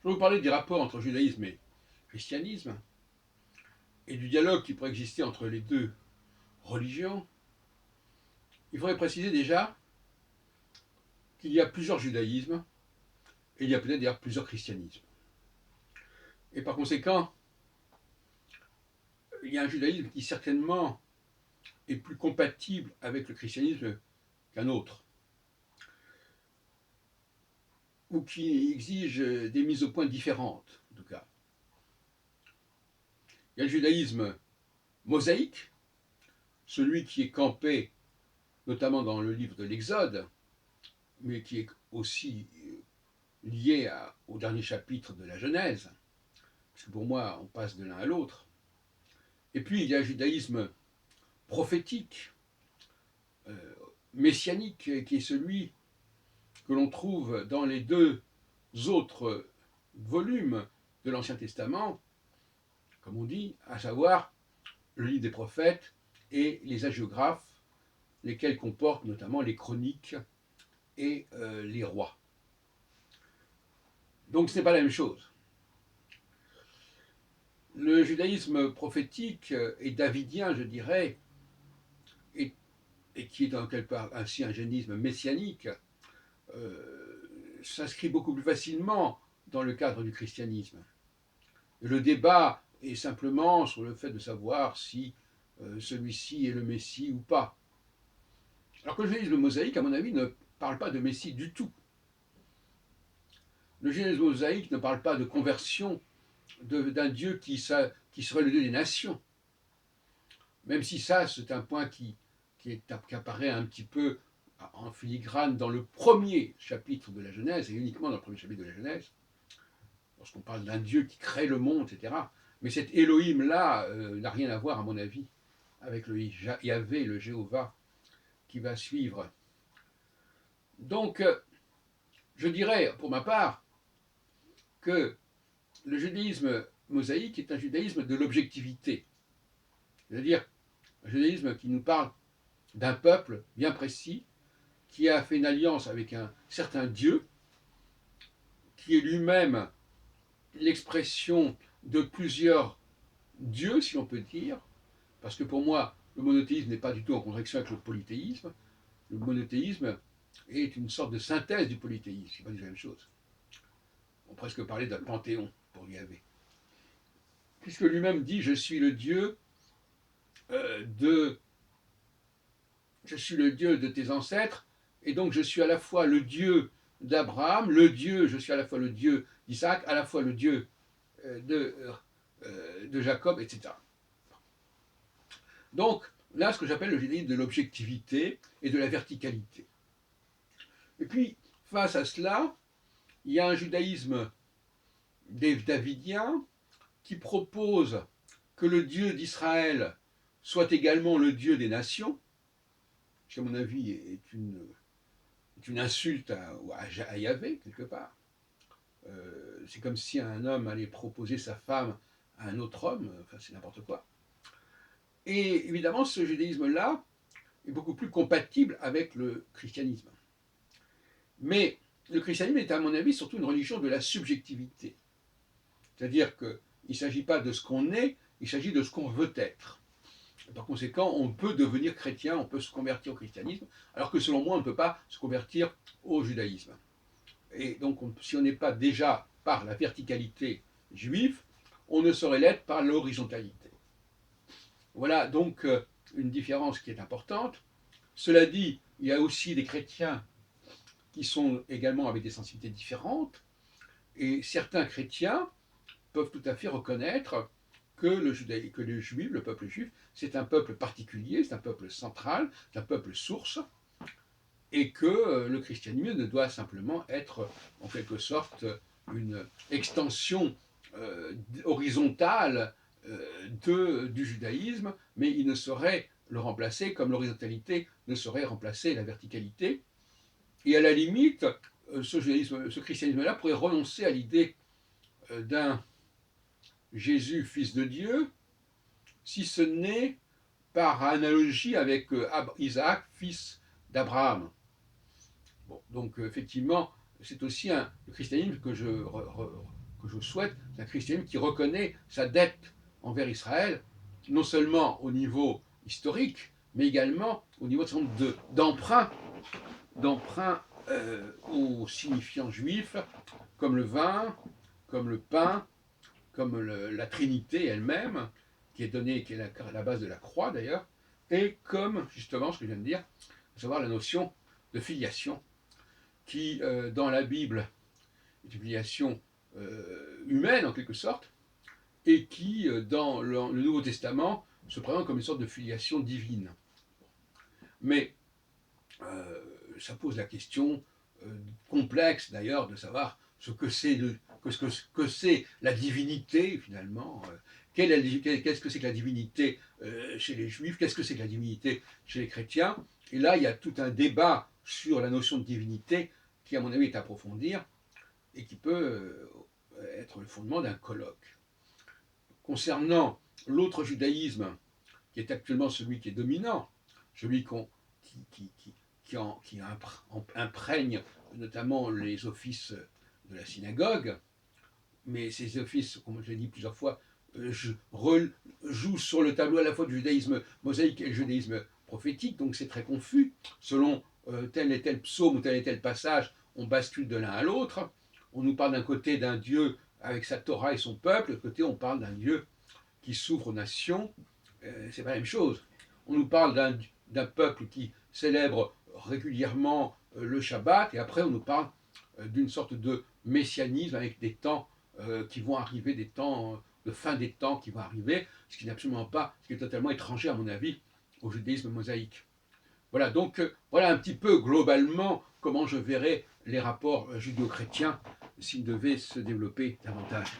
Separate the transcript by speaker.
Speaker 1: Je vais vous parler des rapports entre judaïsme et christianisme et du dialogue qui pourrait exister entre les deux religions. Il faudrait préciser déjà qu'il y a plusieurs judaïsmes et il y a peut-être d'ailleurs plusieurs christianismes. Et par conséquent, il y a un judaïsme qui certainement est plus compatible avec le christianisme qu'un autre, ou qui exige des mises au point différentes, en tout cas. Il y a le judaïsme mosaïque, celui qui est campé notamment dans le livre de l'Exode, mais qui est aussi lié au dernier chapitre de la Genèse, parce que pour moi, on passe de l'un à l'autre. Et puis, il y a le judaïsme prophétique, euh, messianique, qui est celui que l'on trouve dans les deux autres volumes de l'Ancien Testament, comme on dit, à savoir le livre des prophètes et les hagiographes, lesquels comportent notamment les chroniques et les rois. Donc ce n'est pas la même chose. Le judaïsme prophétique et davidien, je dirais, et qui est en quelque part ainsi un judaïsme messianique, s'inscrit beaucoup plus facilement dans le cadre du christianisme. Le débat est simplement sur le fait de savoir si celui-ci est le Messie ou pas. Alors que le judaïsme mosaïque, à mon avis, ne parle pas de Messie du tout. Le judaïsme mosaïque ne parle pas de conversion d'un Dieu qui serait le Dieu des nations. Même si ça, c'est un point qui apparaît un petit peu en filigrane dans le premier chapitre de la Genèse, et uniquement dans le premier chapitre de la Genèse, lorsqu'on parle d'un Dieu qui crée le monde, etc. Mais cet Elohim-là n'a rien à voir, à mon avis, avec le Yahvé, le Jéhovah, qui va suivre. Donc, je dirais, pour ma part, que le judaïsme mosaïque est un judaïsme de l'objectivité. C'est-à-dire un judaïsme qui nous parle d'un peuple bien précis, qui a fait une alliance avec un certain Dieu, qui est lui-même l'expression de plusieurs dieux, si on peut dire, parce que pour moi, le monothéisme n'est pas du tout en contradiction avec le polythéisme. Le monothéisme est une sorte de synthèse du polythéisme, c'est pas du tout la même chose. On peut presque parler d'un panthéon pour Yahvé. Puisque lui-même dit, de je suis le Dieu de tes ancêtres, et donc je suis à la fois le Dieu d'Abraham, je suis à la fois le Dieu d'Isaac, à la fois le Dieu de Jacob, etc. Donc, là, ce que j'appelle le judaïsme de l'objectivité et de la verticalité. Et puis, face à cela, il y a un judaïsme davidien qui propose que le Dieu d'Israël soit également le Dieu des nations, qui à mon avis est une insulte à Yahvé, quelque part. C'est comme si un homme allait proposer sa femme à un autre homme, enfin c'est n'importe quoi. Et évidemment, ce judaïsme-là est beaucoup plus compatible avec le christianisme. Mais le christianisme est, à mon avis, surtout une religion de la subjectivité. C'est-à-dire qu'il ne s'agit pas de ce qu'on est, il s'agit de ce qu'on veut être. Par conséquent, on peut devenir chrétien, on peut se convertir au christianisme, alors que selon moi, on ne peut pas se convertir au judaïsme. Et donc, si on n'est pas déjà par la verticalité juive, on ne saurait l'être par l'horizontalité. Voilà donc une différence qui est importante. Cela dit, il y a aussi des chrétiens qui sont également avec des sensibilités différentes, et certains chrétiens peuvent tout à fait reconnaître que le juif, le peuple juif, c'est un peuple particulier, c'est un peuple central, c'est un peuple source, et que le christianisme ne doit simplement être en quelque sorte une extension horizontale du judaïsme, mais il ne saurait le remplacer comme l'horizontalité ne saurait remplacer la verticalité. Et à la limite, ce christianisme-là pourrait renoncer à l'idée d'un Jésus, fils de Dieu, si ce n'est par analogie avec Isaac, fils d'Abraham. Bon, donc effectivement, c'est aussi le christianisme que je que je souhaite, c'est un christianisme qui reconnaît sa dette envers Israël, non seulement au niveau historique, mais également au niveau d'emprunt aux signifiants juifs, comme le vin, comme le pain, comme la Trinité elle-même, qui est donnée, qui est la base de la croix d'ailleurs, et comme justement ce que je viens de dire, à savoir la notion de filiation, qui dans la Bible est une filiation humaine en quelque sorte, et qui dans le Nouveau Testament se présente comme une sorte de filiation divine. Mais ça pose la question complexe d'ailleurs de savoir ce que c'est que c'est la divinité finalement. Qu'est-ce que c'est que la divinité chez les juifs? Qu'est-ce que c'est que la divinité chez les chrétiens? Et là, il y a tout un débat sur la notion de divinité qui, à mon avis, est à approfondir et qui peut être le fondement d'un colloque. Concernant l'autre judaïsme, qui est actuellement celui qui est dominant, celui qui imprègne notamment les offices de la synagogue, mais ces offices, comme je l'ai dit plusieurs fois, jouent sur le tableau à la fois du judaïsme mosaïque et le judaïsme prophétique, donc c'est très confus. Selon tel et tel psaume ou tel et tel passage, on bascule de l'un à l'autre. On nous parle d'un côté d'un Dieu avec sa Torah et son peuple, de l'autre côté on parle d'un Dieu qui s'ouvre aux nations. C'est pas la même chose. On nous parle d'un peuple qui célèbre régulièrement le Shabbat, et après on nous parle d'une sorte de messianisme avec des temps qui vont arriver, des temps de fin des temps qui vont arriver, ce qui n'est absolument pas, ce qui est totalement étranger à mon avis au judaïsme mosaïque. Voilà, donc voilà un petit peu globalement comment je verrais les rapports judéo-chrétiens s'ils devaient se développer davantage.